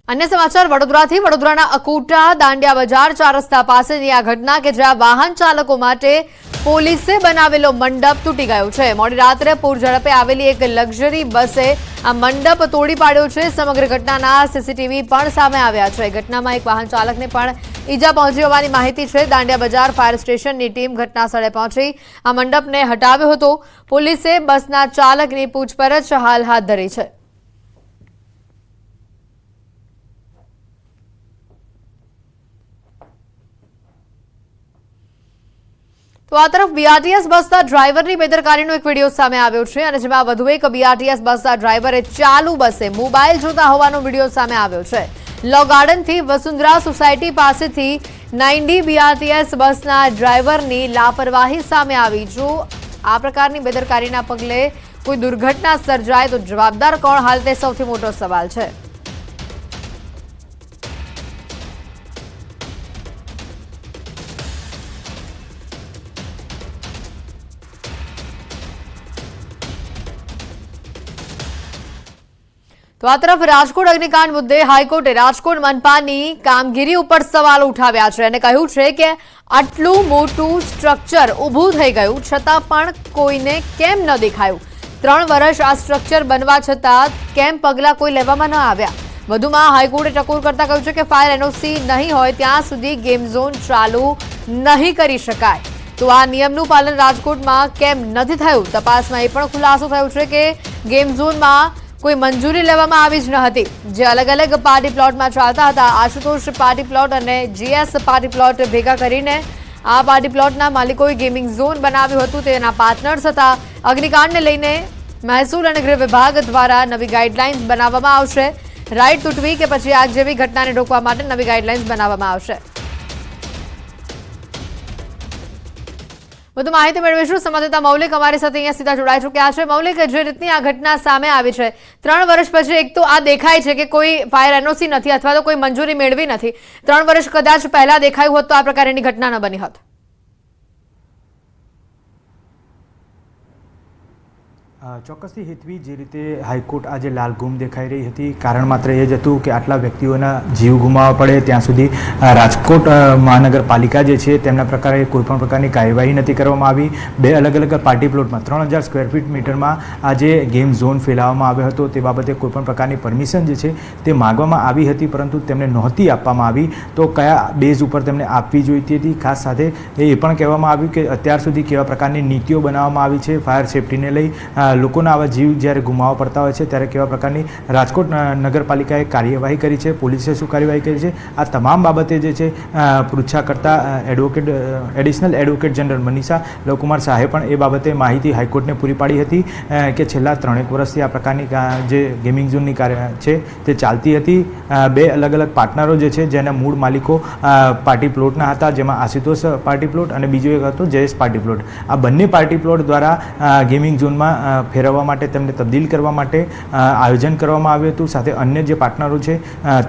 अन्य समाचार वडोदराथी वडोदराना अकोटा दांडिया बजार 4 रस्ता पासेनी आ घटना के ज्यां वाहन चालको माटे પોલીસે બનાવેલો મંડપ તૂટી ગયો છે। મોડી રાત્રે પૂર ઝડપે આવેલી એક લક્ઝરી બસે આ મંડપ તોડી પાડ્યો છે। સમગ્ર ઘટનાના સીસીટીવી પણ સામે આવ્યા છે। ઘટનામાં એક વાહન ચાલકને પણ ઈજા પહોંચી હોવાની માહિતી છે। દાંડિયા બજાર ફાયર સ્ટેશનની ટીમ ઘટનાસ્થળે પહોંચી આ મંડપને હટાવ્યો હતો। પોલીસે બસના ચાલકની પૂછપરછ હાલ હાથ ધરી છે। तो आ तरफ बीआरटीएस बसना ड्राइवरनी बेदरकारीनो एक विडियो सामे આવ્યો છે અને જેમાં વધુ એક બીઆરટીએસ બસના ડ્રાઈવરે ચાલુ બસે મોબાઈલ જોતા હોવાનો વિડિયો સામે આવ્યો છે। લો ગાર્ડનથી વસુંધરા સોસાયટી પાસેથી 9D બીઆરટીએસ બસના ડ્રાઈવરની લાપરવાહી સામે આવી। જો આ પ્રકારની બેદરકારીના પગલે કોઈ દુર્ઘટના સર્જાય તો જવાબદાર કોણ, હાલ તે સૌથી મોટો સવાલ છે। तो आ तरफ राजकोट अग्निकांड मुद्दे हाईकोर्टे राजकोट मनपानी कामगीरी पर सवाल उठाव्या छे અને કહ્યું છે કે આટલું મોટું સ્ટ્રક્ચર ઊભું થઈ ગયું છતાં પણ કોઈને કેમ ન દેખાયું। 3 વર્ષ આ સ્ટ્રક્ચર બનવા છતાં કેમ પગલા કોઈ લેવામાં ન આવ્યા। વધુમાં હાઈકોર્ટે ટકોર કરતા કહ્યું છે કે ફાયર એનઓસી નહીં હોય ત્યાં સુધી ગેમ ઝોન ચાલુ નહીં કરી શકાય। તો આ નિયમનું પાલન રાજકોટમાં કેમ નથી થયું? તપાસમાં એ પણ ખુલાસો થયો છે કે ગેમ ઝોનમાં कोई मंजूरी लेवामां आवी ज न हती। जे अलग अलग पार्टी प्लॉट में चालता था। आशुतोष पार्टी प्लॉट और जीएस पार्टी प्लॉट भेगा करीने आ पार्टी प्लॉटना मालिकोए गेमिंग झोन बनाव्युं हतुं। तेना पार्टनर्स हता। अग्निकांडने लईने महसूल और गृह विभाग द्वारा नवी गाइडलाइन्स बनाववामां आवशे। राइड तूटवी के पछी आग जेवी घटनाने रोकवा माटे नवी गाइडलाइन्स बनाववामां आवशे। વધુ માહિતી મેળવીશું સંવાદદાતા મૌલિક અમારી સાથે અહીંયા સીધા જોડાઈ ચૂક્યા છે। મૌલિક, જે રીતની આ ઘટના સામે આવી છે 3 વર્ષ પછી, એક તો આ દેખાય છે કે કોઈ ફાયર એનઓસી નથી અથવા તો કોઈ મંજૂરી મેળવી નથી। 3 વર્ષ કદાચ પહેલા દેખાયું હોત તો આ પ્રકારની ઘટના ન બની હોત। ચોક્કસથી હેતવી જે રીતે હાઈકોર્ટ આજે લાલઘૂમ દેખાઈ રહી હતી, કારણ માત્ર એ જ હતું કે આટલા વ્યક્તિઓના જીવ ગુમાવવા પડે ત્યાં સુધી રાજકોટ મહાનગરપાલિકા જે છે તેમના પ્રકારે કોઈપણ પ્રકારની કાર્યવાહી નથી કરવામાં આવી। 2 અલગ અલગ પાર્ટી પ્લોટમાં 3000 સ્ક્વેર ફીટ મીટરમાં આજે ગેમ ઝોન ફેલાવવામાં આવ્યો હતો। તે બાબતે કોઈપણ પ્રકારની પરમિશન જે છે તે માગવામાં આવી હતી પરંતુ તેમને નહોતી આપવામાં આવી। તો કયા બેઝ ઉપર તેમને આપવી જોઈતી હતી? ખાસ સાથે એ પણ કહેવામાં આવ્યું કે અત્યાર સુધી કેવા પ્રકારની નીતિઓ બનાવવામાં આવી છે ફાયર સેફટીને લઈ, લોકોના આવા જીવ જ્યારે ગુમાવવા પડતા હોય છે ત્યારે કેવા પ્રકારની રાજકોટ નગરપાલિકાએ કાર્યવાહી કરી છે, પોલીસે શું કાર્યવાહી કરી છે, આ તમામ બાબતે જે છે પૃચ્છા કરતા એડિશનલ એડવોકેટ જનરલ મનીષા લવકુમાર શાહે પણ એ બાબતે માહિતી હાઈકોર્ટને પૂરી પાડી હતી કે છેલ્લા 3 વર્ષથી આ પ્રકારની જે ગેમિંગ ઝોનની કાર્ય છે તે ચાલતી હતી। 2 અલગ અલગ પાર્ટનરો જે છે જેના મૂળ માલિકો પાર્ટી પ્લોટના હતા, જેમાં આશુતોષ પાર્ટી પ્લોટ અને બીજો એક હતો જયેશ પાર્ટી પ્લોટ। આ બંને પાર્ટી પ્લોટ દ્વારા ગેમિંગ ઝોનમાં ફેરવવા માટે, તેમને તબદીલ કરવા માટે આયોજન કરવામાં આવ્યું હતું। સાથે અન્ય જે પાર્ટનરો છે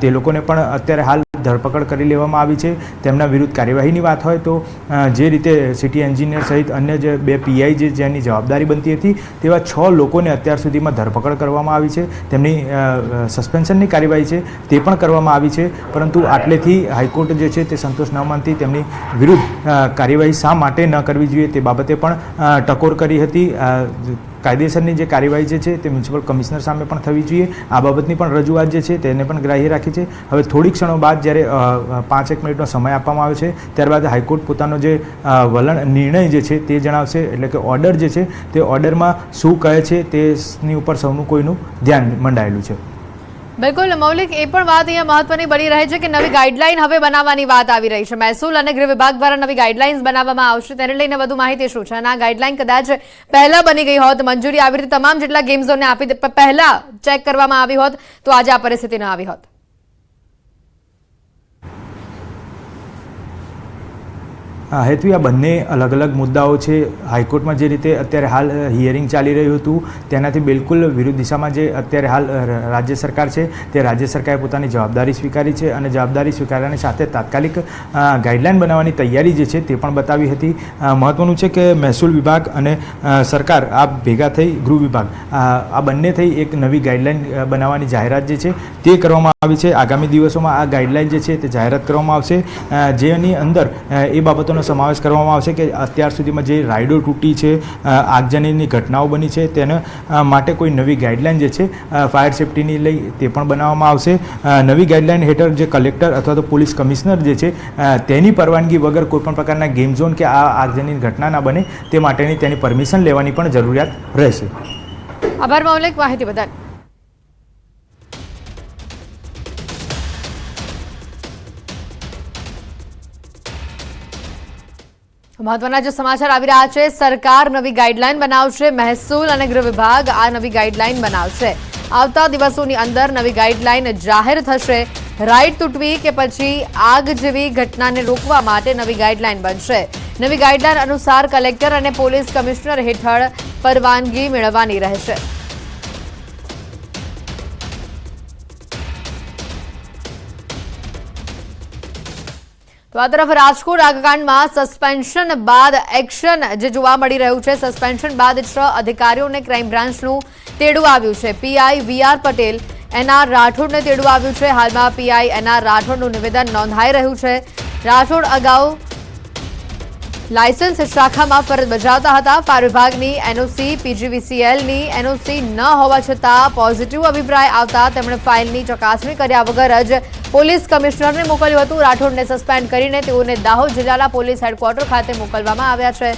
તે લોકોને પણ અત્યારે હાલ ધરપકડ કરી લેવામાં આવી છે। તેમના વિરુદ્ધ કાર્યવાહીની વાત હોય તો જે રીતે સિટી એન્જિનિયર સહિત અન્ય જે 2 પીઆઈ જે જેની જવાબદારી બનતી હતી તેવા 6 લોકોને અત્યાર સુધીમાં ધરપકડ કરવામાં આવી છે। તેમની સસ્પેન્શનની કાર્યવાહી છે તે પણ કરવામાં આવી છે, પરંતુ આટલેથી હાઈકોર્ટ જે છે તે સંતોષ ન માનતી તેમની વિરુદ્ધ કાર્યવાહી શા માટે ન કરવી જોઈએ તે બાબતે પણ ટકોર કરી હતી। કાયદેસરની જે કાર્યવાહી જે છે તે મ્યુનિસિપલ કમિશનર સામે પણ થવી જોઈએ, આ બાબતની પણ રજૂઆત જે છે તેને પણ ગ્રાહ્ય રાખી છે। હવે થોડીક ક્ષણો બાદ જ્યારે 5-1 મિનિટનો સમય આપવામાં આવે છે ત્યારબાદ હાઈકોર્ટ પોતાનો જે વલણ નિર્ણય જે છે તે જણાવશે। એટલે કે ઓર્ડર જે છે તે ઓર્ડરમાં શું કહે છે તેની ઉપર સૌનું કોઈનું ધ્યાન મંડાયેલું છે। बिल्कुल मौलिक, ए पण बात अहींया महत्वनी बनी रहे छे के नवी गाइडलाइन हवे बनाववानी वात आवी रही छे। महसूल अने गृह विभाग द्वारा नवी गाइडलाइन्स बनाववामां आवशे तेने लईने વધુ माहिती शुं छे? आ गाइडलाइन कदाच पहला बनी गई होत, मंजूरी આવી રીતે તમામ જેટલા गेम झोन ने आपी पहला चेक करवामां आवी होत तो आज आ परिस्थिति न आवी होत। હેતવી આ બંને અલગ અલગ મુદ્દાઓ છે. હાઈકોર્ટમાં જે રીતે અત્યારે હાલ હિયરિંગ ચાલી રહ્યું હતું તેનાથી બિલકુલ વિરુદ્ધ દિશામાં જે અત્યારે હાલ રાજ્ય સરકાર છે તે રાજ્ય સરકારે પોતાની જવાબદારી સ્વીકારી છે અને જવાબદારી સ્વીકારવાની સાથે તાત્કાલિક ગાઈડલાઈન બનાવવાની તૈયારી જે છે તે પણ બતાવી હતી. મહત્વનું છે કે મહેસૂલ વિભાગ અને સરકાર આ ભેગા થઈ ગૃહ વિભાગ આ બંને થઈ એક નવી ગાઈડલાઈન બનાવવાની જાહેરાત જે છે તે કરવામાં આવી છે. આગામી દિવસોમાં આ ગાઈડલાઈન જે છે તે જાહેરાત કરવામાં આવશે, જેની અંદર એ બાબતોનો સમાવેશ કરવામાં આવશે કે અત્યાર સુધીમાં જે રાઇડો તૂટી છે, આગજનીની ઘટનાઓ બની છે તેના માટે કોઈ નવી ગાઈડલાઈન જે છે ફાયર સેફ્ટીની લઈ તે પણ બનાવવામાં આવશે. નવી ગાઈડલાઈન હેઠળ જે કલેક્ટર અથવા તો પોલીસ કમિશનર જે છે તેની પરવાનગી વગર કોઈપણ પ્રકારના ગેમ ઝોન કે આ આગજનીની ઘટના ના બને તે માટેની તેની પરમિશન લેવાની પણ જરૂરિયાત રહેશે. આભાર મૌલિક, માહિતી બદલ. મહત્વના જે સમાચાર આવી રહ્યા છે, સરકાર નવી ગાઈડલાઈન બનાવશે. મહેસૂલ અને ગૃહ વિભાગ આ નવી ગાઈડલાઈન બનાવશે. આવતા દિવસોની અંદર નવી ગાઈડલાઈન જાહેર થશે. રાઈડ તૂટવી કે પછી આગ જેવી ઘટનાને રોકવા માટે નવી ગાઈડલાઈન બનશે. નવી ગાઈડલાઈન અનુસાર કલેક્ટર અને પોલીસ કમિશનર હેઠળ પરવાનગી મેળવવાની રહેશે. તો આ તરફ રાજકોટ આગકાંડમાં સસ્પેન્શન બાદ એક્શન જે જોવા મળી રહ્યું છે. સસ્પેન્શન બાદ 6 અધિકારીઓને ક્રાઇમ બ્રાન્ચનું તેડું આવ્યું છે. પીઆઈ વીઆર પટેલ, એનઆર રાઠોડને તેડું આવ્યું છે. હાલમાં પીઆઈ એનઆર રાઠોડનું નિવેદન નોંધાઈ રહ્યું છે. રાઠોડ અગાઉ લાયસન્સ શાખામાં ફરજ બજાવતા હતા. ફાયર વિભાગની એનઓસી, પીજીવીસીએલની એનઓસી ન હોવા છતાં પોઝિટિવ અભિપ્રાય આવતા તેમણે ફાઇલની ચકાસણી કર્યા વગર જ પોલીસ કમિશનરને મોકલ્યું હતું. રાઠોડને સસ્પેન્ડ કરીને તેઓને દાહોદ જિલ્લાના પોલીસ હેડક્વાર્ટર ખાતે મોકલવામાં આવ્યા છે.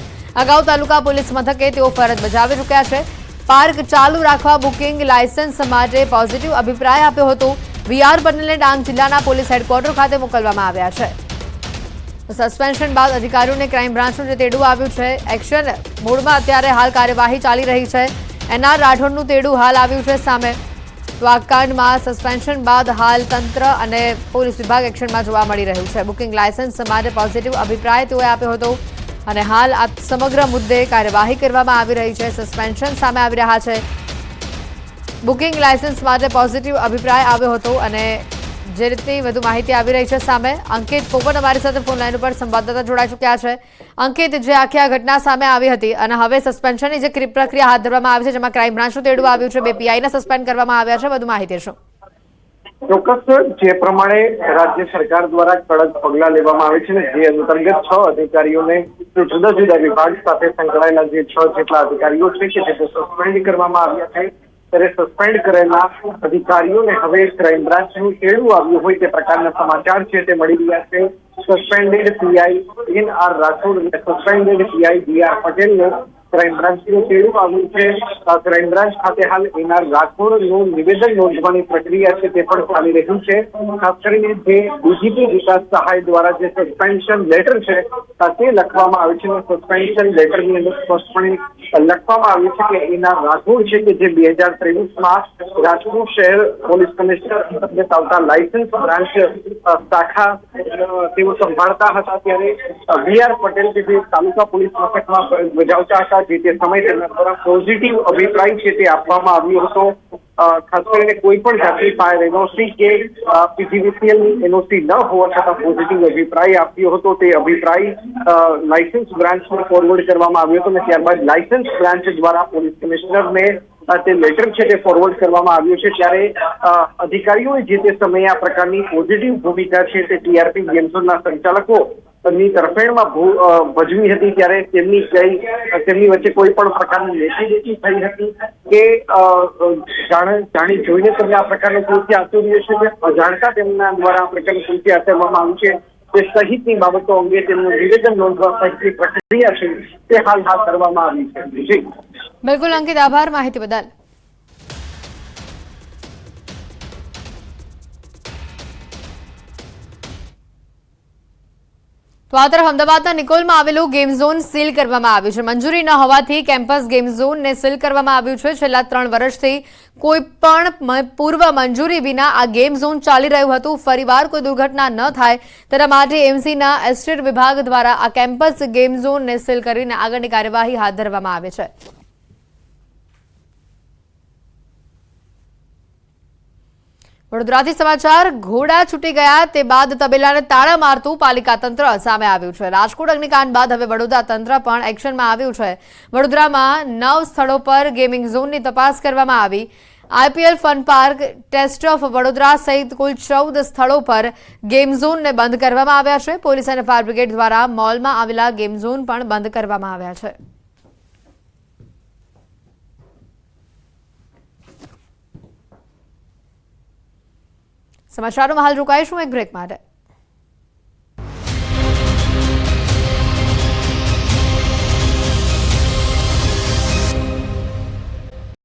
અગાઉ તાલુકા પોલીસ મથકે તેઓ ફરજ બજાવી ચૂક્યા છે. પાર્ક ચાલુ રાખવા બુકિંગ લાયસન્સ માટે પોઝિટિવ અભિપ્રાય આપ્યો હતો. વીઆર પટેલને ડાંગ જિલ્લાના પોલીસ હેડક્વાર્ટર ખાતે મોકલવામાં આવ્યા છે. સસ્પેન્શન બાદ અધિકારીઓને ક્રાઇમ બ્રાન્ચનું જે તેડું આવ્યું છે. એક્શન મોડમાં અત્યારે હાલ કાર્યવાહી ચાલી રહી છે. એનઆર રાઠોડનું તેડું હાલ આવ્યું છે સામે. તો આ કાંડમાં સસ્પેન્શન બાદ હાલ તંત્ર અને પોલીસ વિભાગ એક્શનમાં જોવા મળી રહ્યું છે. બુકિંગ લાયસન્સ માટે પોઝિટિવ અભિપ્રાય તેઓએ આપ્યો હતો અને હાલ આ સમગ્ર મુદ્દે કાર્યવાહી કરવામાં આવી રહી છે. સસ્પેન્શન સામે આવી રહ્યા છે. બુકિંગ લાયસન્સ માટે પોઝિટિવ અભિપ્રાય આવ્યો હતો અને જે રીતની વધુ માહિતી આવી રહી છે સામે. અંકિત પોપટ અમારી સાથે ફોન લાઈન ઉપર સંવાદદાતા જોડાઈ ચૂક્યા છે. અંકિત, જે આખી આ ઘટના સામે આવી હતી અને હવે સસ્પેન્શનની જે પ્રક્રિયા હાથ ધરવામાં આવી છે, જેમાં ક્રાઇમ બ્રાન્ચનું તેડું આવ્યું છે, 2 પીઆઈને સસ્પેન્ડ કરવામાં આવ્યા છે, વધુ માહિતી શું? ચોક્કસ જે પ્રમાણે રાજ્ય સરકાર દ્વારા કડક પગલાં લેવામાં આવે છે ને જે અંતર્ગત 6 અધિકારીઓને જુદા જુદા વિભાગ સાથે સંકળાયેલા જે 6 જેટલા અધિકારીઓ છે કે જે સસ્પેન્ડ કરવામાં આવ્યા છે, ત્યારે સસ્પેન્ડ કરેલા અધિકારીઓને હવે ક્રાઇમ બ્રાન્ચનું તેડું આવ્યું હોય તે પ્રકારના સમાચાર છે તે મળી રહ્યા છે. સસ્પેન્ડેડ પીઆઈ એનઆર રાઠોડ અને સસ્પેન્ડેડ પીઆઈ વીઆર પટેલને ક્રાઇમ બ્રાન્ચનું તેડું આવ્યું છે. ક્રાઇમ બ્રાન્ચ ખાતે હાલ એનઆર રાઠોડનું નિવેદન નોંધવાની પ્રક્રિયા છે તે પણ ચાલી રહ્યું છે. ખાસ કરીને જે ડીજીપી વિકાસ સહાય દ્વારા જે સસ્પેન્શન લેટર છે તે લખવામાં આવે છે. સસ્પેન્શન લેટરની અંદર સ્પષ્ટપણે લખવામાં આવ્યું છે કે એનઆર રાઠોડ છે કે જે 2023માં રાજકોટ શહેર પોલીસ કમિશનર અંતર્ગત આવતા લાયસન્સ બ્રાન્ચ શાખા તેઓ સંભાળતા હતા, ત્યારે વીઆર પટેલ કે જે તાલુકા પોલીસ મથકમાં ફરજ બજાવતા હતા, જે તે સમયે તેમના દ્વારા પોઝિટિવ અભિપ્રાય છે તે આપવામાં આવ્યો હતો. ખાસ કરીને કોઈ પણ જાતની ફાયર એનઓસી કે પીજીવીસીએલની એનઓસી ન હોવા છતાં પોઝિટિવ અભિપ્રાય આપ્યો હતો. તે અભિપ્રાય લાયસન્સ બ્રાન્ચને ફોરવર્ડ કરવામાં આવ્યો હતો અને ત્યારબાદ લાયસન્સ બ્રાન્ચ દ્વારા પોલીસ કમિશનરને તે લેટર છે તે ફોરવર્ડ કરવામાં આવ્યો છે. ત્યારે અધિકારીઓએ જે તે સમયે આ પ્રકારની પોઝિટિવ ભૂમિકા છે તે ટીઆરપી ગેમ ઝોનના સંચાલકો ની તરફેણમાં ભજવી હતી, ત્યારે તેમની વચ્ચે કોઈ પણ પ્રકારની લેતીદેતી થઈ હતી કે જાણી જોઈને તમને આ પ્રકારનું કૃત્ય આચર્યું છે કે અજાણતા તેમના દ્વારા આ પ્રકારનું કૃત્ય આચરવામાં આવ્યું છે તે સહિતની બાબતો અંગે તેમનું નિવેદન નોંધવા સહિતની પ્રક્રિયા છે તે હાલ હાથ ધરવામાં આવી છે. જી બિલકુલ અંકિત, આભાર માહિતી બદલ. તો આ તરફ અમદાવાદના નિકોલમાં આવેલું ગેમ ઝોન સીલ કરવામાં આવ્યું છે. મંજૂરી ન હોવાથી કેમ્પસ ગેમ ઝોનને સીલ કરવામાં આવ્યું છે. છેલ્લા 3 વર્ષથી કોઈ પણ પૂર્વ મંજૂરી વિના આ ગેમ ઝોન ચાલી રહ્યું હતું. ફરીવાર કોઈ દુર્ઘટના ન થાય તેના માટે એમસીના એસ્ટેટ વિભાગ દ્વારા આ કેમ્પસ ગેમ ઝોનને સીલ કરીને આગળની કાર્યવાહી હાથ ધરવામાં આવે છે. વડોદરાથી સમાચાર. ઘોડા છૂટી ગયા તે બાદ તબેલાને તાળા મારતું પાલિકા તંત્ર સામે આવ્યું છે. રાજકોટ અગ્નિકાંડ બાદ હવે વડોદરા તંત્ર પણ એક્શનમાં આવ્યું છે. વડોદરામાં 9 સ્થળો પર ગેમિંગ ઝોનની તપાસ કરવામાં આવી. IPL fun park, taste of Vadodara સહિત કુલ 14 સ્થળો પર ગેમ ઝોનને બંધ કરવામાં આવ્યા છે. પોલીસ અને ફાયર બ્રિગેડ દ્વારા મોલમાં આવેલા ગેમ ઝોન પણ બંધ કરવામાં આવ્યા છે. સમાચારોમાં હાલ રોકાઈશું એક બ્રેક માટે.